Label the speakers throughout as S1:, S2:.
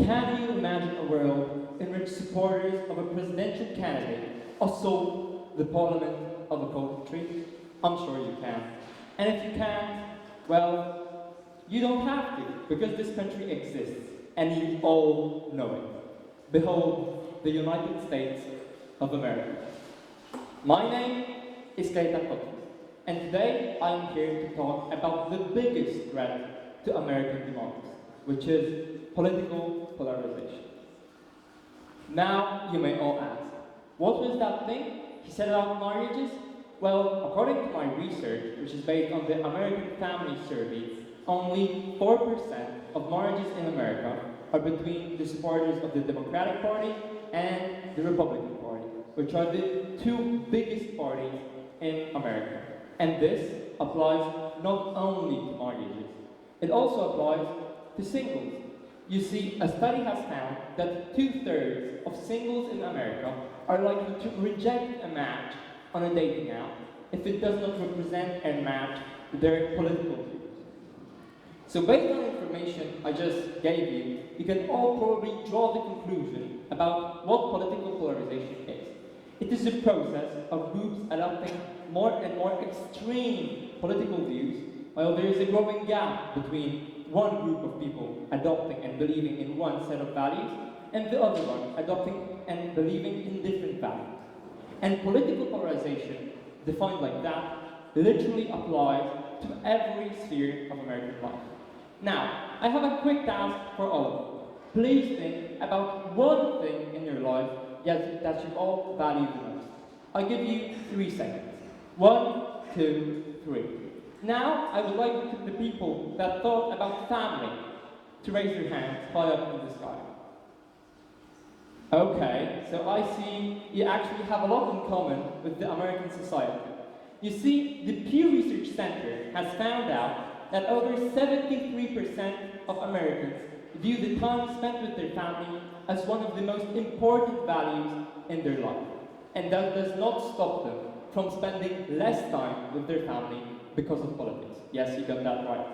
S1: Can you imagine a world in which supporters of a presidential candidate assault the parliament of a country? I'm sure you can. And if you can't, well, you don't have to, because this country exists, and you all know it. Behold, the United States of America. My name is Kajetan, and today I am here to talk about the biggest threat to American democracy, which is political polarization. Now, you may all ask, what was that thing he said about marriages? Well, according to my research, which is based on the American Family Survey, only 4% of marriages in America are between the supporters of the Democratic Party and the Republican Party, which are the two biggest parties in America. And this applies not only to marriages, it also applies to singles. You see, a study has found that 2/3 of singles in America are likely to reject a match on a dating app if it does not represent and match their political views. So based on information I just gave you, you can all probably draw the conclusion about what political polarization is. It is the process of groups adopting more and more extreme political views, while there is a growing gap between one group of people adopting and believing in one set of values, and the other one adopting and believing in different values. And political polarization, defined like that, literally applies to every sphere of American life. Now, I have a quick task for all of you. Please think about one thing in your life that you all value the most. I'll give you 3 seconds. 1, 2, 3. Now, I would like the people that thought about family to raise their hands high up in the sky. Okay, so I see you actually have a lot in common with the American society. You see, the Pew Research Center has found out that over 73% of Americans view the time spent with their family as one of the most important values in their life. And that does not stop them from spending less time with their family because of politics. Yes, you got that right.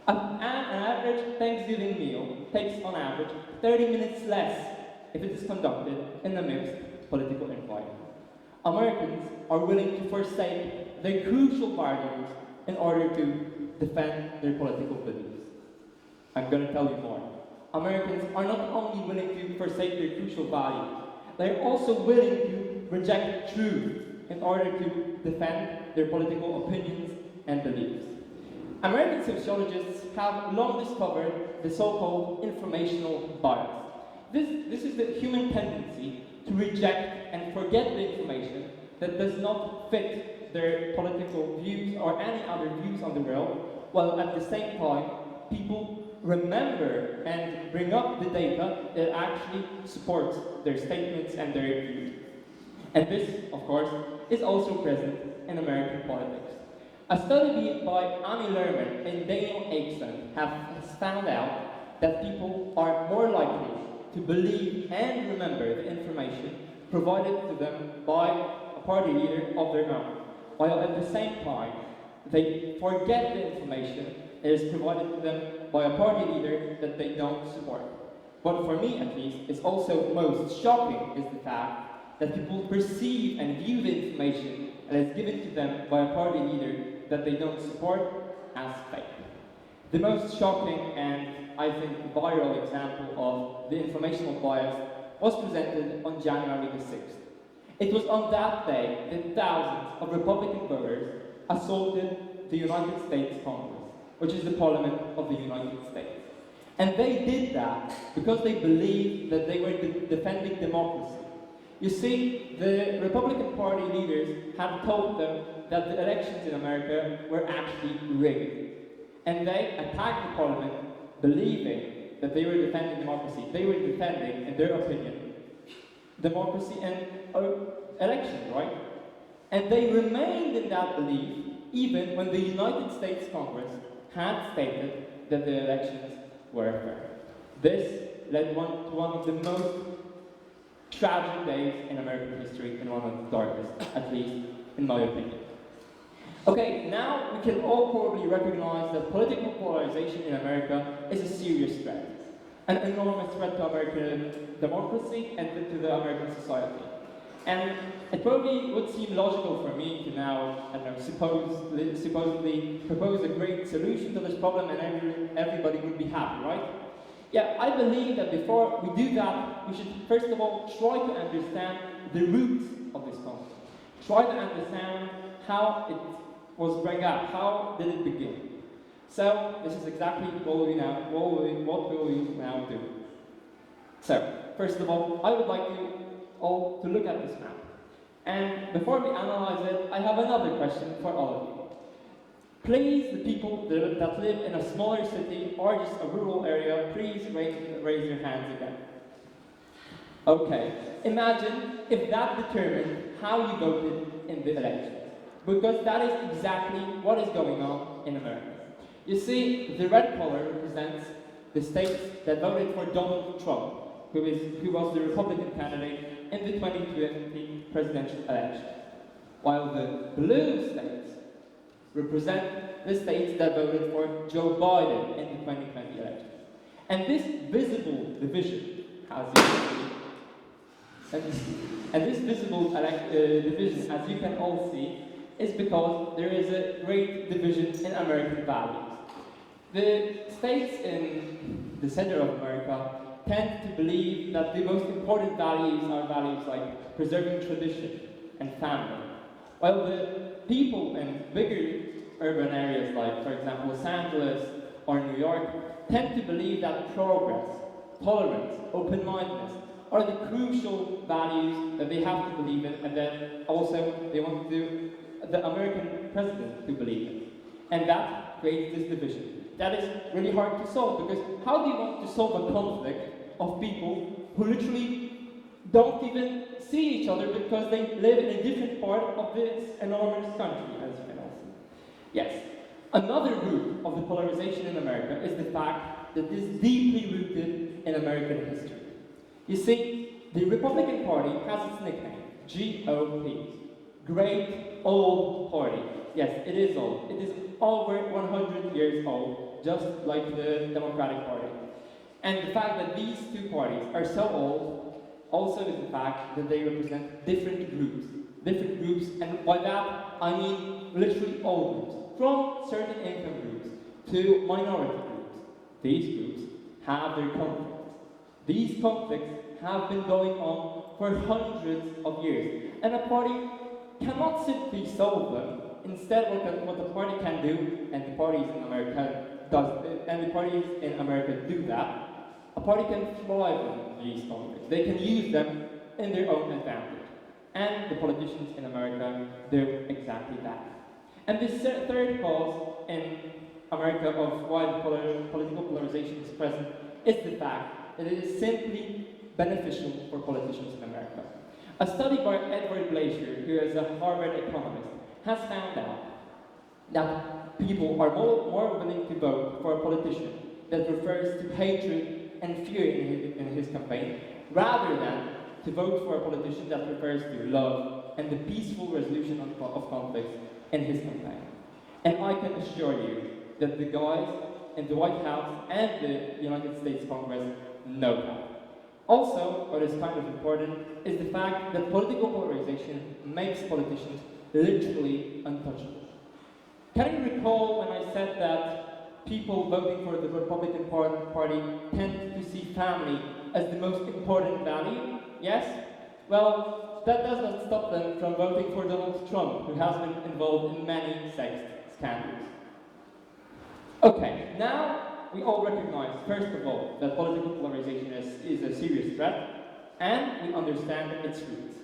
S1: An average Thanksgiving meal takes on average 30 minutes less if it is conducted in a mixed political environment. Americans are willing to forsake their crucial values in order to defend their political beliefs. I'm going to tell you more. Americans are not only willing to forsake their crucial values, they're also willing to reject truth in order to defend their political opinions and beliefs. American sociologists have long discovered the so-called informational bias. This is the human tendency to reject and forget the information that does not fit their political views or any other views on the world, while at the same time, people remember and bring up the data that actually supports their statements and their views. And this, of course, is also present in American politics. A study by Annie Lerman and Daniel Akeson has found out that people are more likely to believe and remember the information provided to them by a party leader of their own, while at the same time, they forget the information that is provided to them by a party leader that they don't support. But for me, at least, it's also most shocking is the fact that people perceive and view the information that is given to them by a party leader that they don't support as fake. The most shocking and, I think, viral example of the informational bias was presented on January the 6th. It was on that day that thousands of Republican voters assaulted the United States Congress, which is the Parliament of the United States. And they did that because they believed that they were defending democracy. You see, the Republican Party leaders had told them that the elections in America were actually rigged. And they attacked the Parliament believing that they were defending democracy. They were defending, in their opinion, democracy and elections, right? And they remained in that belief even when the United States Congress had stated that the elections were fair. This led to one of the most tragic days in American history and one of the darkest, at least in my opinion. Okay, now we can all probably recognize that political polarization in America is a serious threat. an enormous threat to American democracy and to the American society. And it probably would seem logical for me to now, I don't know, supposedly propose a great solution to this problem and everybody would be happy, right? Yeah, I believe that before we do that, we should first of all try to understand the roots of this conflict. Try to understand how it was brought up, how did it begin. So this is exactly what we will now do. So, first of all, I would like you all to look at this map. And before we analyze it, I have another question for all of you. Please, the people that live in a smaller city or just a rural area, please raise your hands again. Okay, imagine if that determined how you voted in the election. Because that is exactly what is going on in America. You see, the red color represents the states that voted for Donald Trump, who was the Republican candidate in the 2020 presidential election. While the blue states represent the states that voted for Joe Biden in the 2020 election. And this visible division, as you can all see, is because there is a great division in American values. The states in the center of America tend to believe that the most important values are values like preserving tradition and family, while the people in bigger urban areas like, for example, Los Angeles or New York, tend to believe that progress, tolerance, open-mindedness are the crucial values that they have to believe in, and that also they want the American president to believe in. And that creates this division. That is really hard to solve, because how do you want to solve a conflict of people who literally don't even see each other because they live in a different part of this enormous country, as you can all see? Yes. Another root of the polarization in America is the fact that it is deeply rooted in American history. You see, the Republican Party has its nickname, GOP. Great Old Party. Yes, it is old. It is over 100 years old, just like the Democratic Party. And the fact that these two parties are so old also is the fact that they represent different groups, and by that I mean literally all groups, from certain income groups to minority groups. These groups have their conflicts. These conflicts have been going on for hundreds of years, and a party cannot simply solve them. Instead, what the party can do, and the parties in America do that, a party can thrive on these conflicts. They can use them in their own advantage. And the politicians in America do exactly that. And the third cause in America of why the political polarization is present is the fact that it is simply beneficial for politicians in America. A study by Edward Glacier, who is a Harvard economist, has found out that people are more willing to vote for a politician that refers to hatred and fear in his campaign, rather than to vote for a politician that refers to love and the peaceful resolution of conflicts in his campaign. And I can assure you that the guys in the White House and the United States Congress know that. Also, what is kind of important is the fact that political polarization makes politicians literally untouchable. Can you recall when I said that people voting for the Republican Party tend to see family as the most important value? Yes? Well, that does not stop them from voting for Donald Trump, who has been involved in many sex scandals. Okay, now we all recognize, first of all, that political polarization is a serious threat, and we understand its roots.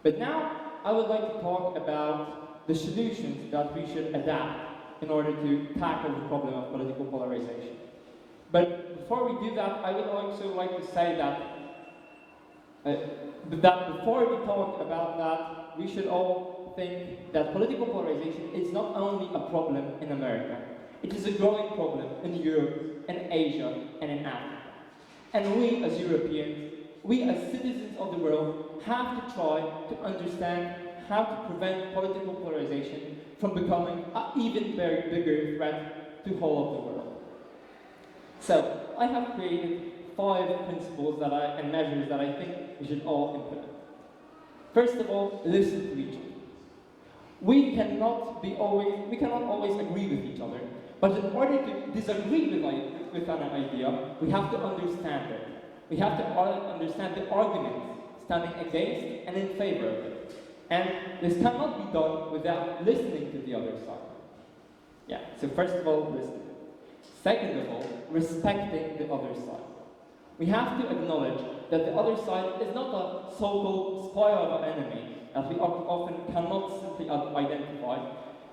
S1: But now, I would like to talk about the solutions that we should adapt in order to tackle the problem of political polarization. But before we do that, I would also like to say that before we talk about that, we should all think that political polarization is not only a problem in America. It is a growing problem in Europe, in Asia, and in Africa. And we as Europeans, we as citizens of the world, have to try to understand how to prevent political polarization from becoming an even very bigger threat to the whole of the world. So, I have created 5 principles and measures that I think we should all implement. First of all, listen to each other. We cannot always agree with each other, but in order to disagree with an idea, we have to understand it. We have to understand the arguments standing against and in favor of it. And this cannot be done without listening to the other side. Yeah, so first of all, listening. Second of all, respecting the other side. We have to acknowledge that the other side is not a so-called spoil of an enemy that we often cannot simply identify.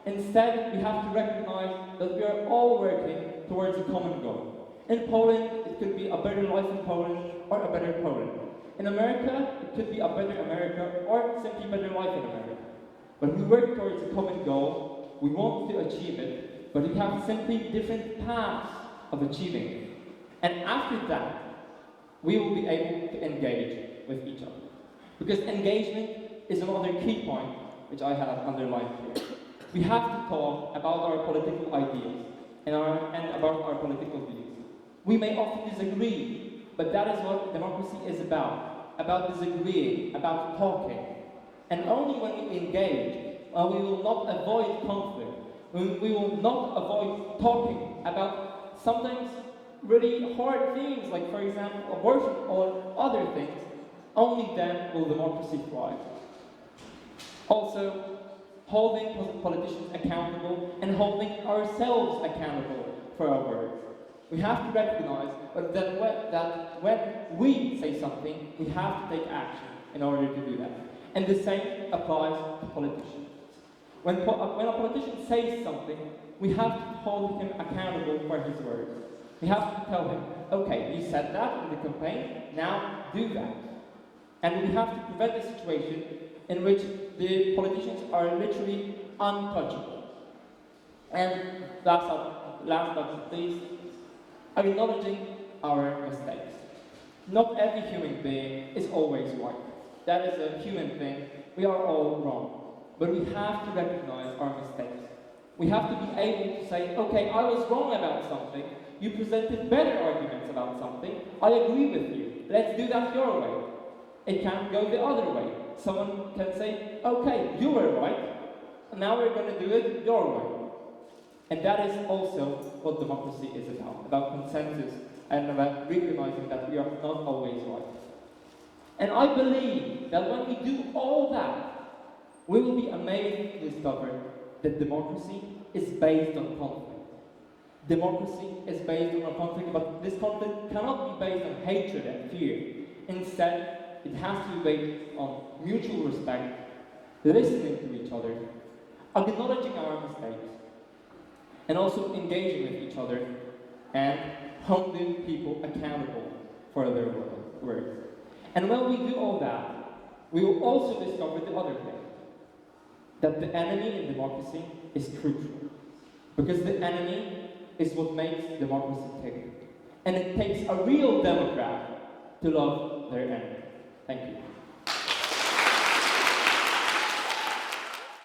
S1: Instead, we have to recognize that we are all working towards a common goal. In Poland, it could be a better life in Poland or a better Poland. In America, it could be a better America or simply better life in America. When we work towards a common goal, we want to achieve it, but we have simply different paths of achieving it. And after that, we will be able to engage with each other. Because engagement is another key point which I have underlined here. We have to talk about our political ideas and about our political views. We may often disagree, but that is what democracy is about disagreeing, about talking. And only when we engage, we will not avoid conflict, we will not avoid talking about sometimes really hard things, like for example abortion or other things, only then will democracy thrive. Also, holding politicians accountable and holding ourselves accountable for our words. We have to recognize that when we say something, we have to take action in order to do that. And the same applies to politicians. When a politician says something, we have to hold him accountable for his words. We have to tell him, okay, you said that in the campaign, now do that. And we have to prevent a situation in which the politicians are literally untouchable. And last but not least, acknowledging our mistakes. Not every human being is always right. That is a human thing. We are all wrong. But we have to recognize our mistakes. We have to be able to say, okay, I was wrong about something. You presented better arguments about something. I agree with you. Let's do that your way. It can't go the other way. Someone can say, okay, you were right, and now we're going to do it your way. And that is also what democracy is about consensus and about recognizing that we are not always right. And I believe that when we do all that, we will be amazed to discover that democracy is based on conflict. Democracy is based on a conflict, but this conflict cannot be based on hatred and fear. Instead, it has to be based on mutual respect, listening to each other, acknowledging our mistakes, and also engaging with each other, and holding people accountable for their words. And when we do all that, we will also discover the other thing, that the enemy in democracy is crucial. Because the enemy is what makes democracy tick. And it takes a real democrat to love their enemy. Thank you.